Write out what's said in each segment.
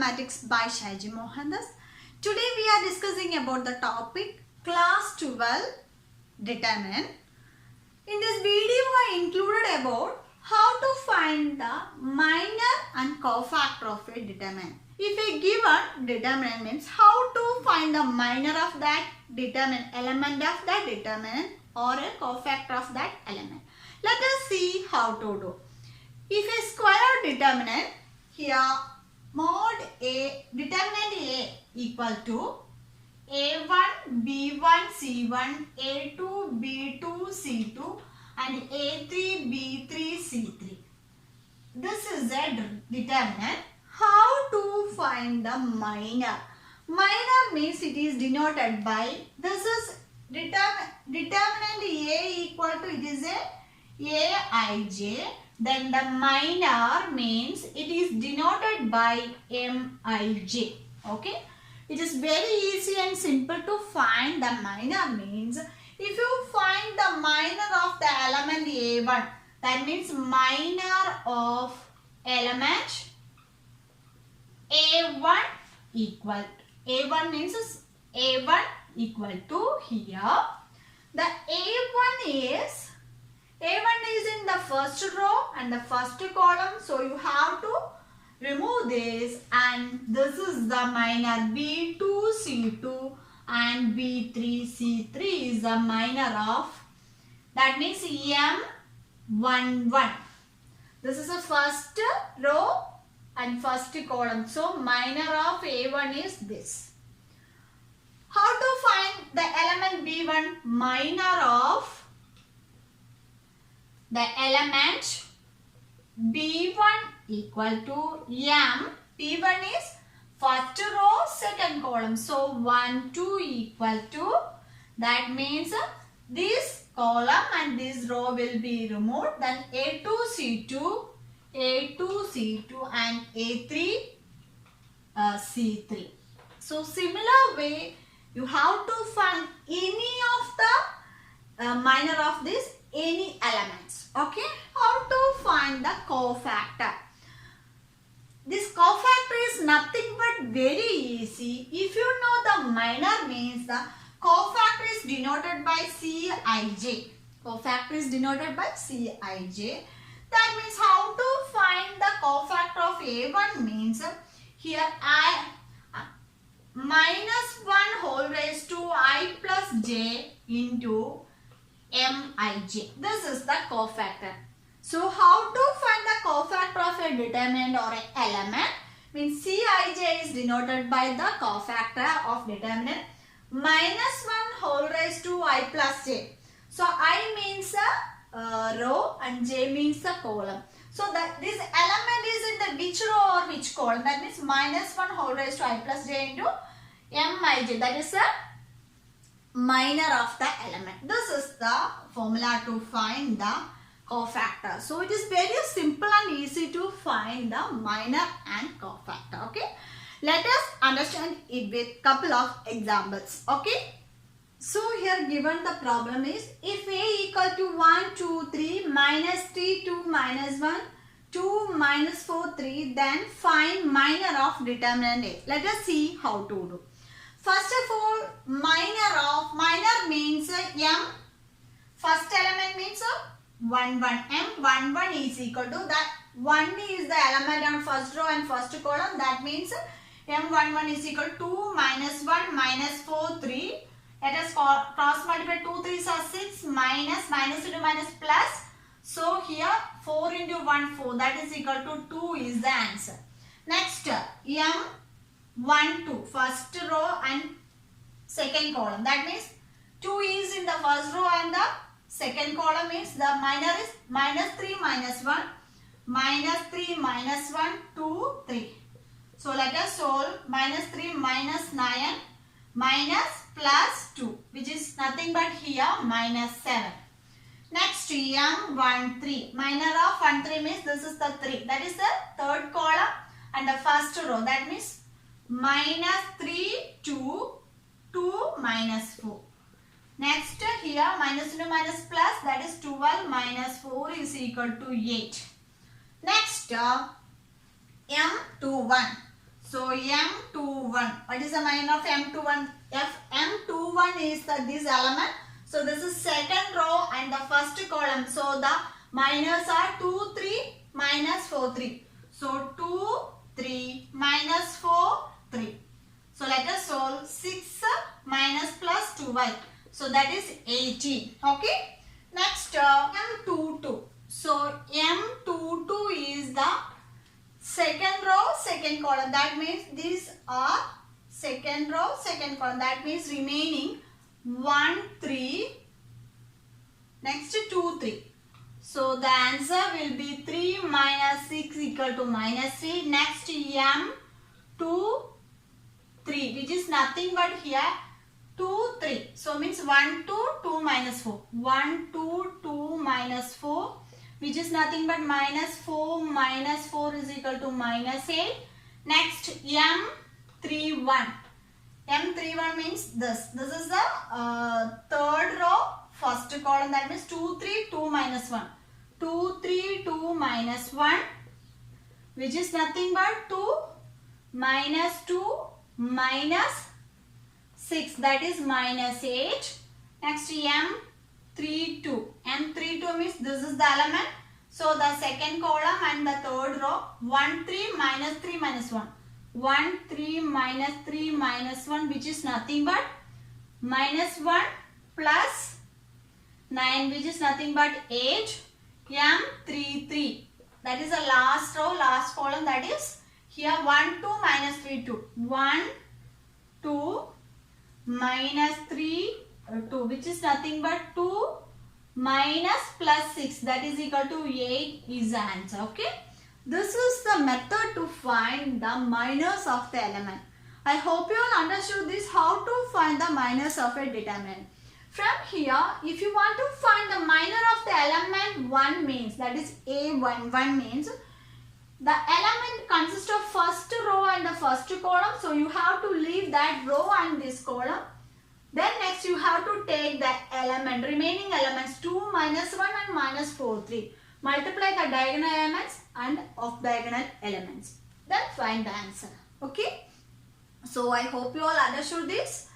Mathematics by Shaiji Mohandas. Today we are discussing about the topic Class 12 Determinant. In this video I included about how to find the minor and cofactor of a determinant. If a given determinant means how to find the minor of that determinant, element of that determinant or a cofactor of that element. Let us see how to do. If a square determinant, here mod A, determinant A equal to A1, B1, C1, A2, B2, C2 and A3, B3, C3. This is a determinant. How to find the minor? Minor means it is denoted by, this is determinant A equal to, it is a Aij. Then the minor means it is denoted by Mij. Okay. It is very easy and simple to find the minor means. If you find the minor of the element A1, that means minor of element A1 equal. A1 means A1 equal to here. The A1 is in the first row and the first column. So you have to remove this and this is the minor B2, C2 and B3, C3 is the minor of, that means M11. This is the first row and first column. So minor of A1 is this. How to find the element B1? Minor of the element B1 equal to M. B1 is first row, second column. So 1, 2 equal to, that means this column and this row will be removed. Then A2, C2, A2, C2 and A3, C3. So similar way, you have to find any of the minor of this, any elements. Okay. How to find the cofactor? This cofactor is nothing but very easy. If you know the minor means, the cofactor is denoted by Cij. Cofactor is denoted by Cij. That means how to find the cofactor of A1 means, here I minus 1 whole raised to I plus j into Mij. This is the cofactor. So how to find the cofactor of a determinant or an element? Means Cij is denoted by the cofactor of determinant minus 1 whole raised to I plus j. So I means a row and j means a column. So that this element is in the which row or which column? That means minus 1 whole raised to I plus j into Mij. That is a minor of the element. This is the formula to find the cofactor. So it is very simple and easy to find the minor and cofactor. Okay. Let us understand it with couple of examples. Okay. So here given the problem is, if A equal to 1, 2, 3, minus 3, 2, minus 1, 2, minus 4, 3, then find minor of determinant A. Let us see how to do. First of all, minor means M. First element means 1, 1. M11 is equal to that 1 is the element on first row and first column. That means M11 is equal to 2 minus 1 minus 4, 3. Let us cross multiply 2 3s are 6 minus into minus plus. So here 4 into 1 4, that is equal to 2 is the answer. Next M1 2 first row and second column. That means 2 is in the first row and the second column means the minor is minus 3 minus 1 minus 3 minus 1 2 3. So let us solve. Minus 3 minus 9 minus plus 2, which is nothing but here minus 7. Next M1 3. Minor of 1 3 means this is the 3. That is the third column and the first row. That means minus 3 2 2 minus 4. Next here minus into minus plus, that is 12 minus 4 is equal to 8. Next M21. So M21. What is the minor of M21? If M21 is this element. So this is second row and the first column. So the minors are 2, 3, minus 4, 3. So 2, 3, minus 4, 3. So let us solve 6 minus plus 2y. So that is 18. Okay. Next M22. So M22 is the second row, second column. That means these are second row, second column. That means remaining 1, 3. Next 2, 3. So the answer will be 3 minus 6 equal to minus 3. Next M2, 3, which is nothing but here 2, 3. So means 1, 2, 2 minus 4. 1, 2, 2 minus 4, which is nothing but minus 4 minus 4 is equal to minus 8. Next M31. M31 means this. This is the third row, first column. That means 2, 3, 2 minus 1. 2, 3, 2 minus 1, which is nothing but 2 minus 2 minus 6. That is minus 8. Next M32. M32 means this is the element. So the second column and the third row. 1, 3 minus 3 minus 1. 1, 3 minus 3 minus 1, which is nothing but minus 1 plus 9, which is nothing but 8. M33. That is the last row, last column. That is here 1, 2 minus 3, 2. 1, 2 minus 3, 2, which is nothing but 2 minus plus 6. That is equal to 8 is the answer. Okay. This is the method to find the minors of the element. I hope you all understood this, how to find the minors of a determinant. From here, if you want to find the minor of the element 1 means, that is A1, 1 means the element consists of first row and the first column. So you have to leave that row and this column. Then next you have to take the element, remaining elements 2, minus 1 and minus 4, 3. Multiply the diagonal elements and off diagonal elements. Then find the answer. Okay. So I hope you all understood this.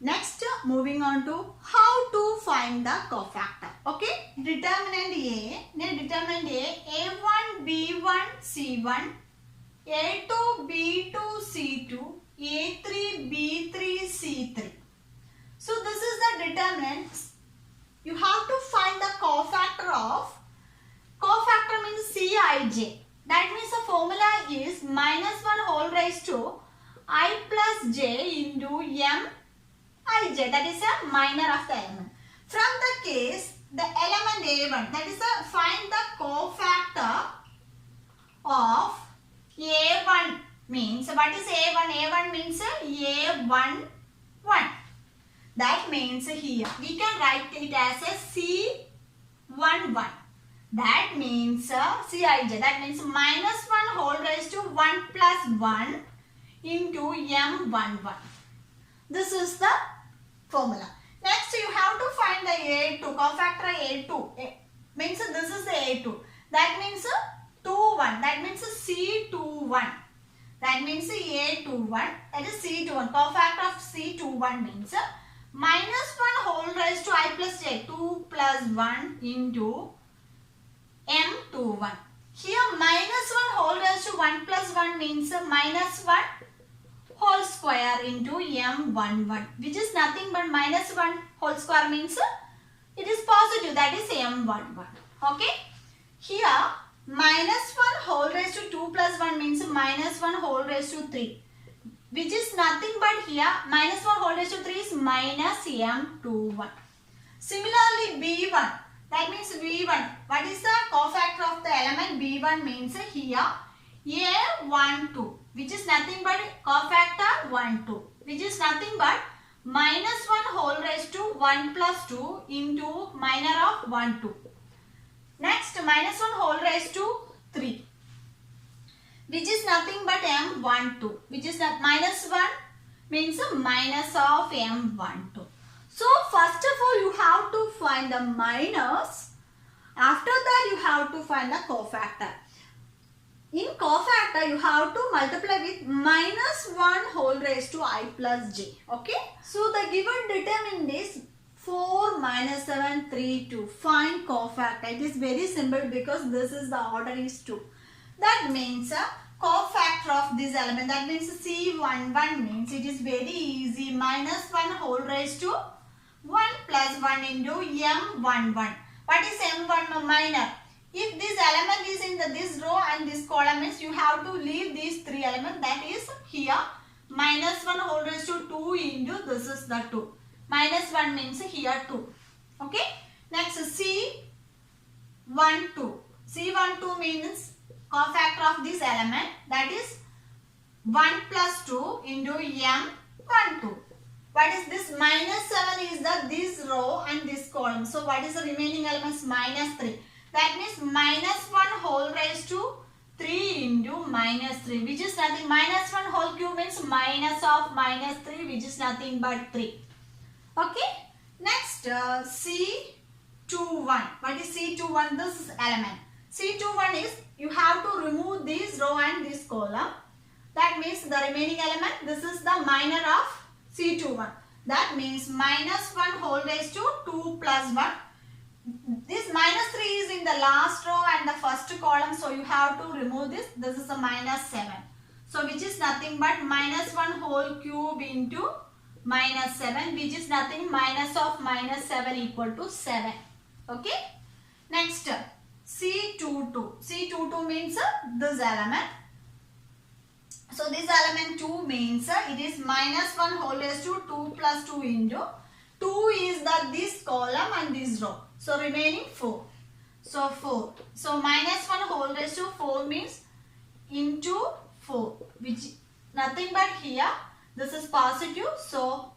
Next, moving on to how to find the cofactor. Okay. Determinant A. Determinant A. A1, B1, C1. A2, B2, C2. A3, B3, C3. So this is the determinants. You have to find the cofactor of. Cofactor means Cij. That means the formula is minus 1 whole raised to I plus j into Mij. That is a minor of the element. From the case, the element A1. That is a find the cofactor of A1 means. What is A1? A1 means A1, 1. That means here we can write it as a C1, 1. That means Cij. That means minus 1 whole raised to 1 plus 1 into M11. This is the formula. Next you have to find the A2. Cofactor A2. Means this is the A2. That means 2, 1. That means C21. That means A21. That is C21. Cofactor of C21 means minus 1 whole raised to I plus j. 2 plus 1 into M21. Here minus 1 whole raised to 1 plus 1 means minus 1 whole square into M11, which is nothing but minus 1 whole square means it is positive, that is M11. Okay. Here minus 1 whole raised to 2 plus 1 means minus 1 whole raised to 3, which is nothing but here minus 1 whole raised to 3 is minus M21. Similarly B1. That means B1. What is the cofactor of the element B1 means here A12, which is nothing but cofactor 1, 2, which is nothing but minus 1 whole raised to 1 plus 2 into minor of 1, 2. Next minus 1 whole raised to 3, which is nothing but M12, which is minus 1 means minus of M12. So first of all you have to find the minors. After that you have to find the cofactor. in cofactor you have to multiply with minus 1 whole raised to I plus j. Okay. So the given determinant is 4 minus 7 3 2. Find cofactor. It is very simple because this is the order is 2. That means cofactor of this element, that means C11 means it is very easy. Minus 1 whole raised to 1 plus 1 into M11. What is M1 minor? If this element is in this row and this column means you have to leave these 3 elements, that is here minus 1 whole raised to 2 into this is the 2. Minus 1 means here 2. Okay. Next C12. C12 means cofactor of this element, that is 1 plus 2 into M12. What is this? Minus 7 is this row and this column. So what is the remaining elements? Minus 3. That means minus 1 whole raised to 3 into minus 3, which is nothing. Minus 1 whole cube means minus of minus 3, which is nothing but 3. Okay. Next C21. What is C21? This element. C21 is you have to remove this row and this column. That means the remaining element, this is the minor of C21. That means minus 1 whole raised to 2 plus 1. This minus 3 is in the last row and the first column. So you have to remove this. This is a minus 7. So which is nothing but minus 1 whole cube into minus 7, which is nothing. Minus of minus 7 equal to 7. Okay. Next C22. C22 means this element. So this element 2 means it is minus 1 whole raised to 2 plus 2 into 2 is this column and this row. So remaining 4. So 4. So minus 1 whole raised to 4 means into 4, which nothing but here this is positive. So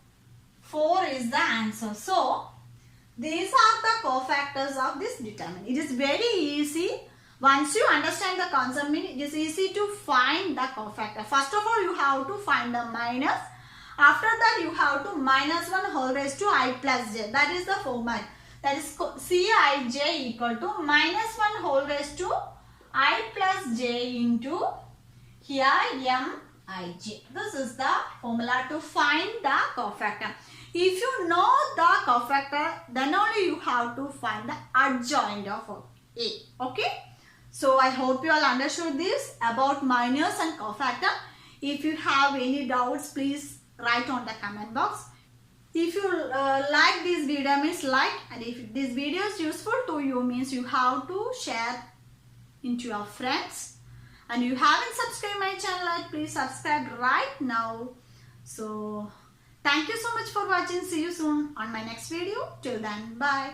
4 is the answer. So these are the cofactors of this determinant. It is very easy. Once you understand the concept, it is easy to find the cofactor. First of all, you have to find the minus. After that, you have to minus 1 whole raised to I plus j. That is the format. That is Cij equal to minus 1 whole raised to I plus j into here Mij. This is the formula to find the cofactor. If you know the cofactor, then only you have to find the adjoint of A. Okay. So I hope you all understood this about minus and cofactor. If you have any doubts, please write on the comment box. If you like this video, means like, and if this video is useful to you, means you have to share into your friends. And you haven't subscribed my channel, please subscribe right now. So thank you so much for watching. See you soon on my next video. Till then, bye.